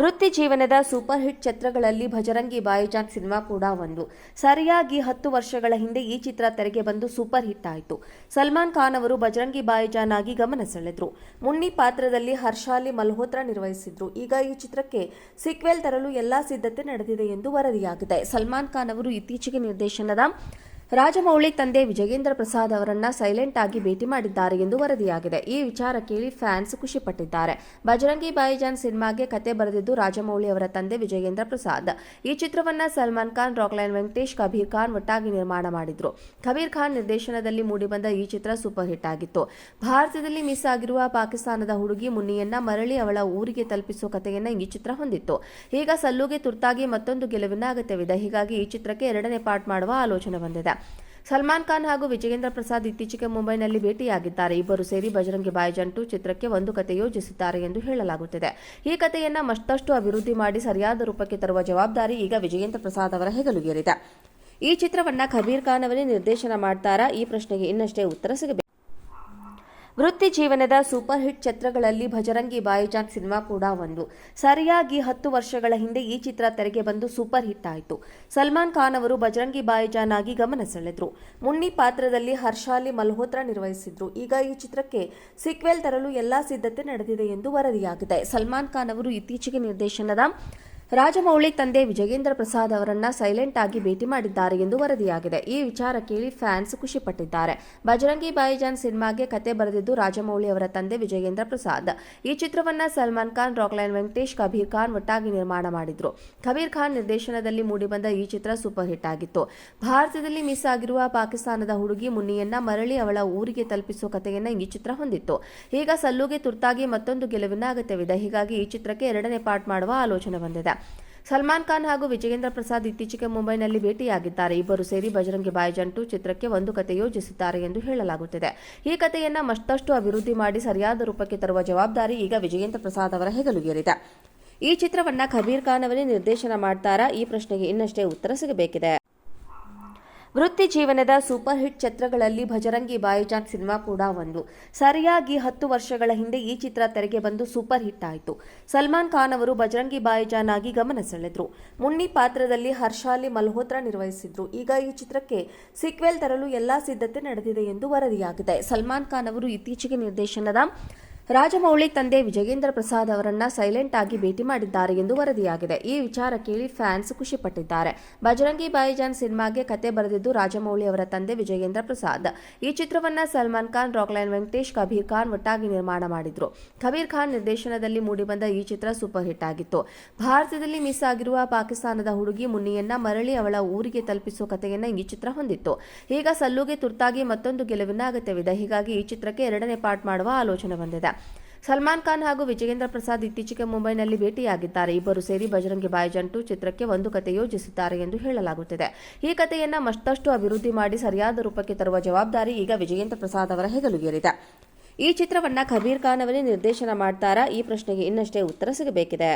ವೃತ್ತಿ ಜೀವನದ super hit ಚಿತ್ರಗಳಲ್ಲಿ ಭಜರಂಗಿ ಭಾಯಿಜಾನ್ ಸಿನಿಮಾ ಕೂಡ ಒಂದು. ಸರಿಯಾಗಿ 10 ವರ್ಷಗಳ ಹಿಂದೆ ಈ ಚಿತ್ರ ತೆರೆಗೆ ಬಂದು ಸೂಪರ್ ಹಿಟ್ ಆಯಿತು. ಸಲ್ಮಾನ್ ಖಾನ್ ಅವರು ಭಜರಂಗಿ ಭಾಯಿಜಾನ್ ಆಗಿ ಗಮನ ಸೆಳೆದ್ರು. ಮುನ್ನಿ ಪಾತ್ರದಲ್ಲಿ ಹರ್ಷಾಲಿ ಮಲ್ಹೋತ್ರಾ ನಿರ್ವಹಿಸಿದ್ರು. ಈಗ ಈ ಚಿತ್ರಕ್ಕೆ ಸೀಕ್ವೆಲ್ ತರಲು ಎಲ್ಲಾ ಸಿದ್ಧತೆ ನಡೆದಿದೆ ಎಂದು ವರದಿಯಾಗಿದೆ. ಸಲ್ಮಾನ್ ಖಾನ್ ಅವರು ಇತ್ತೀಚೆಗೆ ನಿರ್ದೇಶನದ ರಾಜಮೌಳಿ ತಂದೆ ವಿಜಯೇಂದ್ರ ಪ್ರಸಾದ್ ಅವರನ್ನ ಸೈಲೆಂಟ್ ಆಗಿ ಭೇಟಿ ಮಾಡಿದ್ದಾರೆ ಎಂದು ವರದಿಯಾಗಿದೆ. ಈ ವಿಚಾರ ಕೇಳಿ ಫ್ಯಾನ್ಸ್ ಖುಷಿಪಟ್ಟಿದ್ದಾರೆ. ಭಜರಂಗಿ ಭಾಯಿಜಾನ್ ಸಿನಿಮಾಗೆ ಕತೆ ಬರೆದಿದ್ದು ರಾಜಮೌಳಿ ಅವರ ತಂದೆ ವಿಜಯೇಂದ್ರ ಪ್ರಸಾದ್. ಈ ಚಿತ್ರವನ್ನ ಸಲ್ಮಾನ್ ಖಾನ್, ರಾಕ್ಲೈನ್ ವೆಂಕಟೇಶ್, ಕಬೀರ್ ಖಾನ್ ಒಟ್ಟಾಗಿ ನಿರ್ಮಾಣ ಮಾಡಿದ್ರು. ಕಬೀರ್ ಖಾನ್ ನಿರ್ದೇಶನದಲ್ಲಿ ಮೂಡಿಬಂದ ಈ ಚಿತ್ರ ಸೂಪರ್ ಹಿಟ್ ಆಗಿತ್ತು. ಭಾರತದಲ್ಲಿ ಮಿಸ್ ಆಗಿರುವ ಪಾಕಿಸ್ತಾನದ ಹುಡುಗಿ ಮುನ್ನಿಯನ್ನ ಮರಳಿ ಅವಳ ಊರಿಗೆ ತಲುಪಿಸುವ ಕಥೆಯನ್ನ ಈ ಚಿತ್ರ ಹೊಂದಿತ್ತು. ಈಗ ಸಲ್ಲುಗೆ ತುರ್ತಾಗಿ ಮತ್ತೊಂದು ಗೆಲುವಿನ ಅಗತ್ಯವಿದೆ. ಹೀಗಾಗಿ ಈ ಚಿತ್ರಕ್ಕೆ 2ನೇ ಪಾರ್ಟ್ ಮಾಡುವ ಆಲೋಚನೆ ಬಂದಿದೆ. ಸಲ್ಮಾನ್ ಖಾನ್ ಹಾಗೂ ವಿಜಯೇಂದ್ರ ಪ್ರಸಾದ್ ಇತ್ತೀಚೆಗೆ ಮುಂಬೈನಲ್ಲಿ ಭೇಟಿಯಾಗಿದ್ದಾರೆ. ಇಬ್ಬರು ಸೇರಿ ಭಜರಂಗಿ ಭಾಯಿಜಾನ್ 2 ಚಿತ್ರಕ್ಕೆ ಒಂದು ಕತೆ ಯೋಜಿಸಿದ್ದಾರೆ ಎಂದು ಹೇಳಲಾಗುತ್ತಿದೆ. ಈ ಕಥೆಯನ್ನ ಮತ್ತಷ್ಟು ಅಭಿವೃದ್ಧಿ ಮಾಡಿ ಸರಿಯಾದ ರೂಪಕ್ಕೆ ತರುವ ಜವಾಬ್ದಾರಿ ಈಗ ವಿಜಯೇಂದ್ರ ಪ್ರಸಾದ್ ಅವರ ಹೆಗಲಿಗೇರಿದೆ. ಈ ಚಿತ್ರವನ್ನ ಕಬೀರ್ ಖಾನ್ ಅವರೇ ನಿರ್ದೇಶನ ಮಾಡ್ತಾರಾ? ಈ ಪ್ರಶ್ನೆಗೆ ಇನ್ನಷ್ಟೇ ಉತ್ತರ ಸಿಗಬೇಕು. ವೃತ್ತಿ ಜೀವನದ ಸೂಪರ್ ಹಿಟ್ ಚಿತ್ರಗಳಲ್ಲಿ ಭಜರಂಗಿ ಭಾಯಿಜಾನ್ ಸಿನಿಮಾ ಕೂಡ ಒಂದು. ಸರಿಯಾಗಿ 10 ವರ್ಷಗಳ ಹಿಂದೆ ಈ ಚಿತ್ರ ತೆರೆಗೆ ಬಂದು ಸೂಪರ್ ಹಿಟ್ ಆಯಿತು. ಸಲ್ಮಾನ್ ಖಾನ್ ಅವರು ಭಜರಂಗಿ ಭಾಯಿಜಾನ್ ಆಗಿ ಗಮನ ಸೆಳೆದ್ರು. ಮುನ್ನಿ ಪಾತ್ರದಲ್ಲಿ ಹರ್ಷಾಲಿ ಮಲ್ಹೋತ್ರಾ ನಿರ್ವಹಿಸಿದ್ರು. ಈಗ ಈ ಚಿತ್ರಕ್ಕೆ ಸೀಕ್ವೆಲ್ ತರಲು ಎಲ್ಲಾ ಸಿದ್ಧತೆ ನಡೆದಿದೆ ಎಂದು ವರದಿಯಾಗಿದೆ. ಸಲ್ಮಾನ್ ಖಾನ್ ಅವರು ಇತ್ತೀಚೆಗೆ ನಿರ್ದೇಶನದ ರಾಜಮೌಳಿ ತಂದೆ ವಿಜಯೇಂದ್ರ ಪ್ರಸಾದ್ ಅವರನ್ನ ಸೈಲೆಂಟ್ ಆಗಿ ಭೇಟಿ ಮಾಡಿದ್ದಾರೆ ಎಂದು ವರದಿಯಾಗಿದೆ. ಈ ವಿಚಾರ ಕೇಳಿ ಫ್ಯಾನ್ಸ್ ಖುಷಿಪಟ್ಟಿದ್ದಾರೆ. ಭಜರಂಗಿ ಭಾಯಿಜಾನ್ ಸಿನಿಮಾಗೆ ಕತೆ ಬರೆದಿದ್ದು ರಾಜಮೌಳಿ ಅವರ ತಂದೆ ವಿಜಯೇಂದ್ರ ಪ್ರಸಾದ್. ಈ ಚಿತ್ರವನ್ನ ಸಲ್ಮಾನ್ ಖಾನ್, ರಾಕ್ಲೈನ್ ವೆಂಕಟೇಶ್, ಕಬೀರ್ ಖಾನ್ ಒಟ್ಟಾಗಿ ನಿರ್ಮಾಣ ಮಾಡಿದ್ರು. ಕಬೀರ್ ಖಾನ್ ನಿರ್ದೇಶನದಲ್ಲಿ ಮೂಡಿಬಂದ ಈ ಚಿತ್ರ ಸೂಪರ್ ಹಿಟ್ ಆಗಿತ್ತು. ಭಾರತದಲ್ಲಿ ಮಿಸ್ ಆಗಿರುವ ಪಾಕಿಸ್ತಾನದ ಹುಡುಗಿ ಮುನ್ನಿಯನ್ನ ಮರಳಿ ಅವಳ ಊರಿಗೆ ತಲುಪಿಸುವ ಕಥೆಯನ್ನ ಈ ಚಿತ್ರ ಹೊಂದಿತ್ತು. ಈಗ ಸಲ್ಲುಗೆ ತುರ್ತಾಗಿ ಮತ್ತೊಂದು ಗೆಲುವಿನ ಅಗತ್ಯವಿದೆ. ಹೀಗಾಗಿ ಈ ಚಿತ್ರಕ್ಕೆ 2ನೇ ಪಾರ್ಟ್ ಮಾಡುವ ಆಲೋಚನೆ ಬಂದಿದೆ. ಸಲ್ಮಾನ್ ಖಾನ್ ಹಾಗೂ ವಿಜಯೇಂದ್ರ ಪ್ರಸಾದ್ ಇತ್ತೀಚೆಗೆ ಮುಂಬೈನಲ್ಲಿ ಭೇಟಿಯಾಗಿದ್ದಾರೆ. ಇಬ್ಬರು ಸೇರಿ ಭಜರಂಗಿ ಭಾಯಿಜಾನ್ 2 ಚಿತ್ರಕ್ಕೆ ಒಂದು ಕತೆ ಯೋಜಿಸಿದ್ದಾರೆ ಎಂದು ಹೇಳಲಾಗುತ್ತಿದೆ. ಈ ಕಥೆಯನ್ನ ಮತ್ತಷ್ಟು ಅಭಿವೃದ್ಧಿ ಮಾಡಿ ಸರಿಯಾದ ರೂಪಕ್ಕೆ ತರುವ ಜವಾಬ್ದಾರಿ ಈಗ ವಿಜಯೇಂದ್ರ ಪ್ರಸಾದ್ ಅವರ ಹೆಗಲಿಗೇರಿದೆ. ಈ ಚಿತ್ರವನ್ನ ಕಬೀರ್ ಖಾನ್ ಅವರೇ ನಿರ್ದೇಶನ ಮಾಡ್ತಾರಾ? ಈ ಪ್ರಶ್ನೆಗೆ ಇನ್ನಷ್ಟೇ ಉತ್ತರ ಸಿಗಬೇಕಿದೆ. ವೃತ್ತಿ ಜೀವನದ ಸೂಪರ್ ಹಿಟ್ ಚಿತ್ರಗಳಲ್ಲಿ ಭಜರಂಗಿ ಭಾಯಿಜಾನ್ ಸಿನಿಮಾ ಕೂಡ ಒಂದು. ಸರಿಯಾಗಿ 10 ವರ್ಷಗಳ ಹಿಂದೆ ಈ ಚಿತ್ರ ತೆರೆಗೆ ಬಂದು ಸೂಪರ್ ಹಿಟ್ ಆಯಿತು. ಸಲ್ಮಾನ್ ಖಾನ್ ಅವರು ಭಜರಂಗಿ ಭಾಯಿಜಾನ್ ಆಗಿ ಗಮನ ಸೆಳೆದ್ರು. ಮುನ್ನಿ ಪಾತ್ರದಲ್ಲಿ ಹರ್ಷಾಲಿ ಮಲ್ಹೋತ್ರಾ ನಿರ್ವಹಿಸಿದ್ರು. ಈಗ ಈ ಚಿತ್ರಕ್ಕೆ ಸೀಕ್ವೆಲ್ ತರಲು ಎಲ್ಲಾ ಸಿದ್ಧತೆ ನಡೆದಿದೆ ಎಂದು ವರದಿಯಾಗಿದೆ. ಸಲ್ಮಾನ್ ಖಾನ್ ಅವರು ಇತ್ತೀಚೆಗೆ ನಿರ್ದೇಶನದ ರಾಜಮೌಳಿ ತಂದೆ ವಿಜಯೇಂದ್ರ ಪ್ರಸಾದ್ ಅವರನ್ನ ಸೈಲೆಂಟ್ ಆಗಿ ಭೇಟಿ ಮಾಡಿದ್ದಾರೆ ಎಂದು ವರದಿಯಾಗಿದೆ. ಈ ವಿಚಾರ ಕೇಳಿ ಫ್ಯಾನ್ಸ್ ಖುಷಿಪಟ್ಟಿದ್ದಾರೆ. ಭಜರಂಗಿ ಭಾಯಿಜಾನ್ ಸಿನಿಮಾಗೆ ಕತೆ ಬರೆದಿದ್ದು ರಾಜಮೌಳಿ ಅವರ ತಂದೆ ವಿಜಯೇಂದ್ರ ಪ್ರಸಾದ್. ಈ ಚಿತ್ರವನ್ನ ಸಲ್ಮಾನ್ ಖಾನ್, ರಾಕ್ಲೈನ್ ವೆಂಕಟೇಶ್, ಕಬೀರ್ ಖಾನ್ ಒಟ್ಟಾಗಿ ನಿರ್ಮಾಣ ಮಾಡಿದ್ರು. ಕಬೀರ್ ಖಾನ್ ನಿರ್ದೇಶನದಲ್ಲಿ ಮೂಡಿಬಂದ ಈ ಚಿತ್ರ ಸೂಪರ್ ಹಿಟ್ ಆಗಿತ್ತು. ಭಾರತದಲ್ಲಿ ಮಿಸ್ ಆಗಿರುವ ಪಾಕಿಸ್ತಾನದ ಹುಡುಗಿ ಮುನ್ನಿಯನ್ನ ಮರಳಿ ಅವಳ ಊರಿಗೆ ತಲುಪಿಸುವ ಕಥೆಯನ್ನ ಈ ಚಿತ್ರ ಹೊಂದಿತ್ತು. ಈಗ ಸಲ್ಲುಗೆ ತುರ್ತಾಗಿ ಮತ್ತೊಂದು ಗೆಲುವಿನ ಅಗತ್ಯವಿದೆ. ಹೀಗಾಗಿ ಈ ಚಿತ್ರಕ್ಕೆ 2ನೇ ಪಾರ್ಟ್ ಮಾಡುವ ಆಲೋಚನೆ ಬಂದಿದೆ. ಸಲ್ಮಾನ್ ಖಾನ್ ಹಾಗೂ ವಿಜಯೇಂದ್ರ ಪ್ರಸಾದ್ ಇತ್ತೀಚೆಗೆ ಮುಂಬೈನಲ್ಲಿ ಭೇಟಿಯಾಗಿದ್ದಾರೆ. ಇಬ್ಬರು ಸೇರಿ ಭಜರಂಗಿ ಭಾಯಿಜಾನ್ 2 ಚಿತ್ರಕ್ಕೆ ಒಂದು ಕತೆ ಯೋಜಿಸಿದ್ದಾರೆ ಎಂದು ಹೇಳಲಾಗುತ್ತಿದೆ. ಈ ಕಥೆಯನ್ನ ಮತ್ತಷ್ಟು ಅಭಿವೃದ್ಧಿ ಮಾಡಿ ಸರಿಯಾದ ರೂಪಕ್ಕೆ ತರುವ ಜವಾಬ್ದಾರಿ ಈಗ ವಿಜಯೇಂದ್ರ ಪ್ರಸಾದ್ ಅವರ ಹೆಗಲಿಗೇರಿದೆ. ಈ ಚಿತ್ರವನ್ನ ಕಬೀರ್ ಖಾನ್ ಅವರೇ ನಿರ್ದೇಶನ ಮಾಡ್ತಾರಾ? ಈ ಪ್ರಶ್ನೆಗೆ ಇನ್ನಷ್ಟೇ ಉತ್ತರ ಸಿಗಬೇಕಿದೆ.